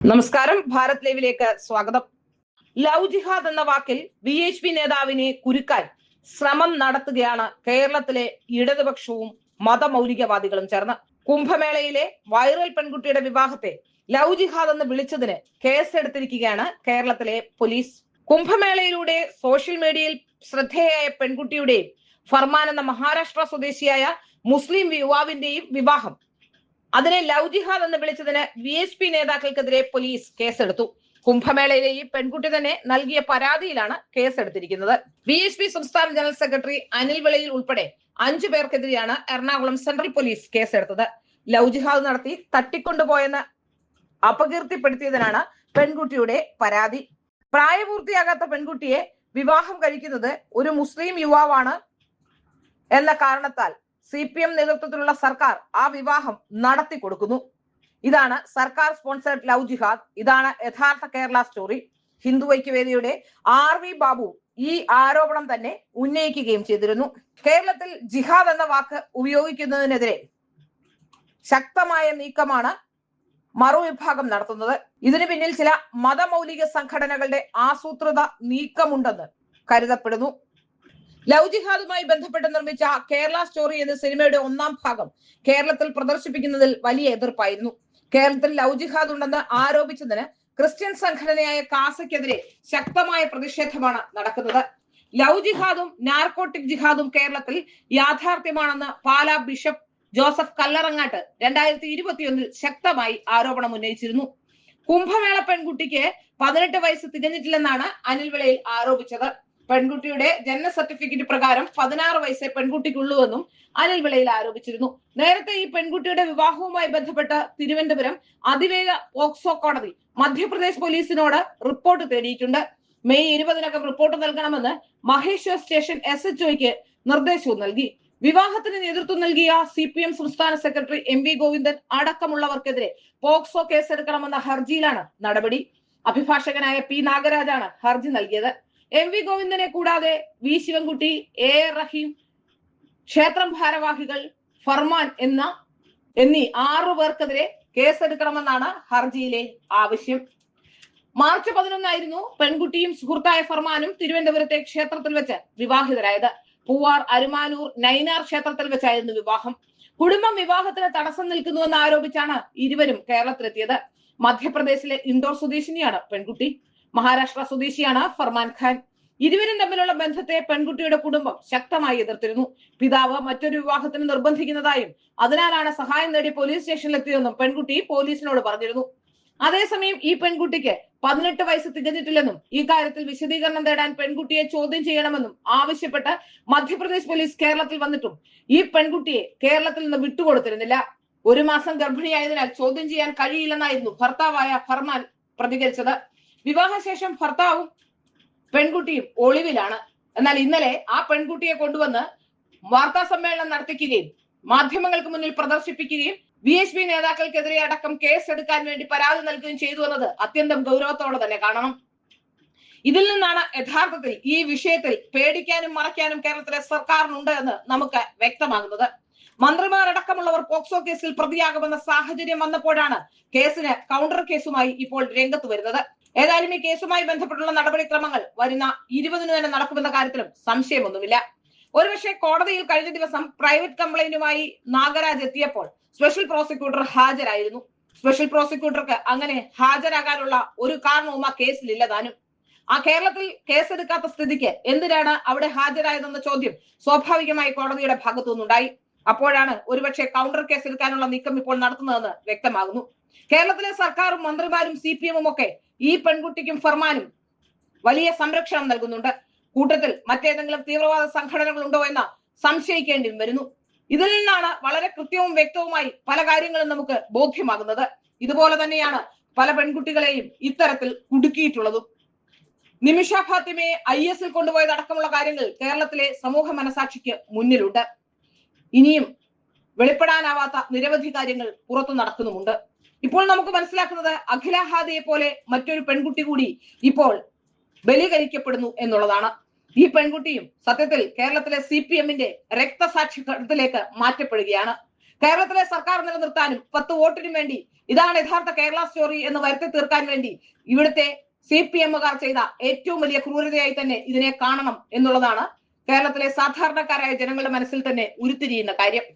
നമസ്കാരം. ഭാരത് ലൈവിലേക്ക് സ്വാഗതം. ലവ് ജിഹാദ് എന്ന വാക്കിൽ VHP നേതാവിനെ കുരുക്കാൻ ശ്രമം നടത്തുകയാണ് കേരളത്തിലെ ഇടതുപക്ഷവും മതമൗലികവാദികളും ചേർന്ന്. കുംഭമേളയിലെ വൈറൽ പെൺകുട്ടിയുടെ വിവാഹത്തെ ലവ് ജിഹാദ് എന്ന് വിളിച്ചതിന് കേസെടുത്തിരിക്കുകയാണ് കേരളത്തിലെ പോലീസ്. കുംഭമേളയിലൂടെ സോഷ്യൽ മീഡിയയിൽ ശ്രദ്ധേയായ പെൺകുട്ടിയുടെയും ഫർമാൻ എന്ന മഹാരാഷ്ട്ര സ്വദേശിയായ മുസ്ലിം യുവാവിന്റെയും വിവാഹം, അതിനെ ലവ് ജിഹാദ് എന്ന് വിളിച്ചതിന് VHP നേതാക്കൾക്കെതിരെ പോലീസ് കേസെടുത്തു. കുംഭമേളയിലെ ഈ പെൺകുട്ടി തന്നെ നൽകിയ പരാതിയിലാണ് കേസെടുത്തിരിക്കുന്നത്. VHP സംസ്ഥാന ജനറൽ സെക്രട്ടറി അനിൽ വെളിയിൽ ഉൾപ്പെടെ 5 പേർക്കെതിരെയാണ് എറണാകുളം സെൻട്രൽ പോലീസ് കേസെടുത്തത്. ലവ് ജിഹാദ് നടത്തി തട്ടിക്കൊണ്ടുപോയെന്ന് അപകീർത്തിപ്പെടുത്തിയതിനാണ് പെൺകുട്ടിയുടെ പരാതി. പ്രായപൂർത്തിയാകാത്ത പെൺകുട്ടിയെ വിവാഹം കഴിക്കുന്നത് ഒരു മുസ്ലിം യുവാവാണ് എന്ന കാരണത്താൽ CPM നേതൃത്വത്തിലുള്ള സർക്കാർ ആ വിവാഹം നടത്തി കൊടുക്കുന്നു. ഇതാണ് സർക്കാർ സ്പോൺസേഡ് ലവ് ജിഹാദ്. ഇതാണ് യഥാർത്ഥ കേരള സ്റ്റോറി. ഹിന്ദു ഐക്യവേദിയുടെ RV ബാബു ഈ ആരോപണം തന്നെ ഉന്നയിക്കുകയും ചെയ്തിരുന്നു. കേരളത്തിൽ ജിഹാദ് എന്ന വാക്ക് ഉപയോഗിക്കുന്നതിനെതിരെ ശക്തമായ നീക്കമാണ് മറുവിഭാഗം നടത്തുന്നത്. ഇതിനു പിന്നിൽ ചില മതമൗലിക സംഘടനകളുടെ ആസൂത്രിത നീക്കമുണ്ടെന്ന് കരുതപ്പെടുന്നു. ലവ് ജിഹാദുമായി ബന്ധപ്പെട്ട് നിർമ്മിച്ച കേരള സ്റ്റോറി എന്ന സിനിമയുടെ 1ാം ഭാഗം കേരളത്തിൽ പ്രദർശിപ്പിക്കുന്നതിൽ വലിയ എതിർപ്പായിരുന്നു. കേരളത്തിൽ ലവ് ജിഹാദ് ഉണ്ടെന്ന് ആരോപിച്ചതിന് ക്രിസ്ത്യൻ സംഘടനയായ കാസയ്ക്കെതിരെ ശക്തമായ പ്രതിഷേധമാണ് നടക്കുന്നത്. ലവ് ജിഹാദും നാർക്കോട്ടിക് ജിഹാദും കേരളത്തിൽ യാഥാർത്ഥ്യമാണെന്ന് പാലാ ബിഷപ്പ് ജോസഫ് കല്ലറങ്ങാട്ട് 2021 ശക്തമായി ആരോപണം ഉന്നയിച്ചിരുന്നു. കുംഭമേള പെൺകുട്ടിക്ക് 18 വയസ്സ് തികഞ്ഞിട്ടില്ലെന്നാണ് അനിൽ വെളിയിൽ ആരോപിച്ചത്. പെൺകുട്ടിയുടെ ജനന സർട്ടിഫിക്കറ്റ് പ്രകാരം 16 വയസ്സേ പെൺകുട്ടിക്കുള്ളൂവെന്നും അനിൽ വെളിയിൽ ആരോപിച്ചിരുന്നു. നേരത്തെ ഈ പെൺകുട്ടിയുടെ വിവാഹവുമായി ബന്ധപ്പെട്ട് തിരുവനന്തപുരം അതിവേഗ പോക്സോ കോടതി മധ്യപ്രദേശ് പോലീസിനോട് റിപ്പോർട്ട് തേടിയിട്ടുണ്ട്. മെയ് 20-നകം റിപ്പോർട്ട് നൽകണമെന്ന് മഹേശ്വർ സ്റ്റേഷൻ SHOയ്ക്ക് നിർദ്ദേശവും നൽകി. വിവാഹത്തിന് നേതൃത്വം നൽകിയ CPM സംസ്ഥാന സെക്രട്ടറി MV ഗോവിന്ദൻ അടക്കമുള്ളവർക്കെതിരെ പോക്സോ കേസെടുക്കണമെന്ന ഹർജിയിലാണ് നടപടി. അഭിഭാഷകനായ P നാഗരാജാണ് ഹർജി നൽകിയത്. MV ഗോവിന്ദനെ കൂടാതെ V ശിവൻകുട്ടി, AR റഹീം, ക്ഷേത്രം ഭാരവാഹികൾ, ഫർമാൻ എന്നീ 6 പേർക്കെതിരെ കേസെടുക്കണമെന്നാണ് ഹർജിയിലെ ആവശ്യം. മാർച്ച് 11 പെൺകുട്ടിയും സുഹൃത്തായ ഫർമാനും തിരുവനന്തപുരത്തെ ക്ഷേത്രത്തിൽ വെച്ച് വിവാഹിതരായത്. പൂവാർ അരുമാനൂർ നൈനാർ ക്ഷേത്രത്തിൽ വെച്ചായിരുന്നു വിവാഹം. കുടുംബം വിവാഹത്തിന് തടസ്സം നിൽക്കുന്നുവെന്ന് ആരോപിച്ചാണ് ഇരുവരും കേരളത്തിലെത്തിയത്. മധ്യപ്രദേശിലെ ഇൻഡോർ സ്വദേശിനിയാണ് പെൺകുട്ടി. മഹാരാഷ്ട്ര സ്വദേശിയാണ് ഫർമാൻ ഖാൻ. ഇരുവരും തമ്മിലുള്ള ബന്ധത്തെ പെൺകുട്ടിയുടെ കുടുംബം ശക്തമായി എതിർത്തിരുന്നു. പിതാവ് മറ്റൊരു വിവാഹത്തിന് നിർബന്ധിക്കുന്നതായും അതിനാലാണ് സഹായം നേടി പോലീസ് സ്റ്റേഷനിലെത്തിയതെന്നും പെൺകുട്ടി പോലീസിനോട് പറഞ്ഞിരുന്നു. അതേസമയം ഈ പെൺകുട്ടിക്ക് 18 വയസ്സ് തികഞ്ഞിട്ടില്ലെന്നും ഈ കാര്യത്തിൽ വിശദീകരണം തേടാൻ പെൺകുട്ടിയെ ചോദ്യം ചെയ്യണമെന്നും ആവശ്യപ്പെട്ട് മധ്യപ്രദേശ് പോലീസ് കേരളത്തിൽ വന്നിട്ടും ഈ പെൺകുട്ടിയെ കേരളത്തിൽ നിന്ന് വിട്ടുകൊടുത്തിരുന്നില്ല. 1 മാസം ഗർഭിണിയായതിനാൽ ചോദ്യം ചെയ്യാൻ കഴിയില്ലെന്നായിരുന്നു ഭർത്താവായ ഫർമാൻ പ്രതികരിച്ചത്. വിവാഹശേഷം ഭർത്താവും പെൺകുട്ടിയും ഒളിവിലാണ്. എന്നാൽ ഇന്നലെ ആ പെൺകുട്ടിയെ കൊണ്ടുവന്ന് വാർത്താ സമ്മേളനം നടത്തിക്കുകയും മാധ്യമങ്ങൾക്ക് മുന്നിൽ പ്രദർശിപ്പിക്കുകയും VHP നേതാക്കൾക്കെതിരെ അടക്കം കേസെടുക്കാൻ വേണ്ടി പരാതി നൽകുകയും ചെയ്തു എന്നത് അത്യന്തം ഗൗരവത്തോടെ തന്നെ കാണണം. ഇതിൽ നിന്നാണ് യഥാർത്ഥത്തിൽ ഈ വിഷയത്തിൽ പേടിക്കാനും മറയ്ക്കാനും കേരളത്തിലെ സർക്കാരിനുണ്ട് എന്ന് നമുക്ക് വ്യക്തമാകുന്നത്. മന്ത്രിമാരടക്കമുള്ളവർ പോക്സോ കേസിൽ പ്രതിയാകുമെന്ന സാഹചര്യം വന്നപ്പോഴാണ് കേസിന് കൗണ്ടർ കേസുമായി ഇപ്പോൾ രംഗത്ത് വരുന്നത്. ഏതായാലും ഈ കേസുമായി ബന്ധപ്പെട്ടുള്ള നടപടിക്രമങ്ങൾ വരുന്ന 20-ന് തന്നെ നടക്കുമെന്ന കാര്യത്തിലും സംശയമൊന്നുമില്ല. ഒരുപക്ഷെ കോടതിയിൽ കഴിഞ്ഞ ദിവസം പ്രൈവറ്റ് കംപ്ലൈന്റുമായി നാഗരാജ് എത്തിയപ്പോൾ സ്പെഷ്യൽ പ്രോസിക്യൂട്ടർ ഹാജരായിരുന്നു. സ്പെഷ്യൽ പ്രോസിക്യൂട്ടർക്ക് അങ്ങനെ ഹാജരാകാനുള്ള ഒരു കാരണവും ആ കേസിലില്ല താനും. ആ കേരളത്തിൽ കേസെടുക്കാത്ത സ്ഥിതിക്ക് എന്തിനാണ് അവിടെ ഹാജരായതെന്ന ചോദ്യം സ്വാഭാവികമായി കോടതിയുടെ ഭാഗത്തു നിന്നുണ്ടായി. അപ്പോഴാണ് ഒരുപക്ഷെ കൗണ്ടർ കേസ് എടുക്കാനുള്ള നീക്കം ഇപ്പോൾ നടത്തുന്നതെന്ന് വ്യക്തമാകുന്നു. കേരളത്തിലെ സർക്കാരും മന്ത്രിമാരും CPM ഒക്കെ ഈ പെൺകുട്ടിക്കും ഫർമാനും വലിയ സംരക്ഷണം നൽകുന്നുണ്ട്. കൂട്ടത്തിൽ മറ്റേതെങ്കിലും തീവ്രവാദ സംഘടനകളുണ്ടോ എന്ന് സംശയിക്കേണ്ടി വരുന്നു. ഇതിൽ നിന്നാണ് വളരെ കൃത്യവും വ്യക്തവുമായി പല കാര്യങ്ങളും നമുക്ക് ബോധ്യമാകുന്നത്. ഇതുപോലെ തന്നെയാണ് പല പെൺകുട്ടികളെയും ഇത്തരത്തിൽ കുടുക്കിയിട്ടുള്ളതും. നിമിഷ ഫാത്തിമയെ IS-ൽ കൊണ്ടുപോയതടക്കമുള്ള കാര്യങ്ങൾ കേരളത്തിലെ സമൂഹ മനസാക്ഷിക്ക് മുന്നിലുണ്ട്. ഇനിയും വെളിപ്പെടാനാവാത്ത നിരവധി കാര്യങ്ങൾ പുറത്തു നടക്കുന്നുമുണ്ട്. ഇപ്പോൾ നമുക്ക് മനസ്സിലാക്കുന്നത് അഖില ഹാദിയെ പോലെ മറ്റൊരു പെൺകുട്ടി കൂടി ഇപ്പോൾ ബലികരിക്കപ്പെടുന്നു എന്നുള്ളതാണ്. ഈ പെൺകുട്ടിയും സത്യത്തിൽ കേരളത്തിലെ CPM-ന്റെ രക്തസാക്ഷിത്വത്തിലേക്ക് മാറ്റപ്പെടുകയാണ്. കേരളത്തിലെ സർക്കാർ നിലനിർത്താനും 10 വോട്ടിനും വേണ്ടി ഇതാണ് യഥാർത്ഥ കേരള സ്റ്റോറി എന്ന് വരുത്തി തീർക്കാൻ വേണ്ടി ഇവിടുത്തെ CPM-കാർ ചെയ്ത ഏറ്റവും വലിയ ക്രൂരതയായി തന്നെ ഇതിനെ കാണണം എന്നുള്ളതാണ് കേരളത്തിലെ സാധാരണക്കാരായ ജനങ്ങളുടെ മനസ്സിൽ തന്നെ ഉരുത്തിരിയുന്ന കാര്യം.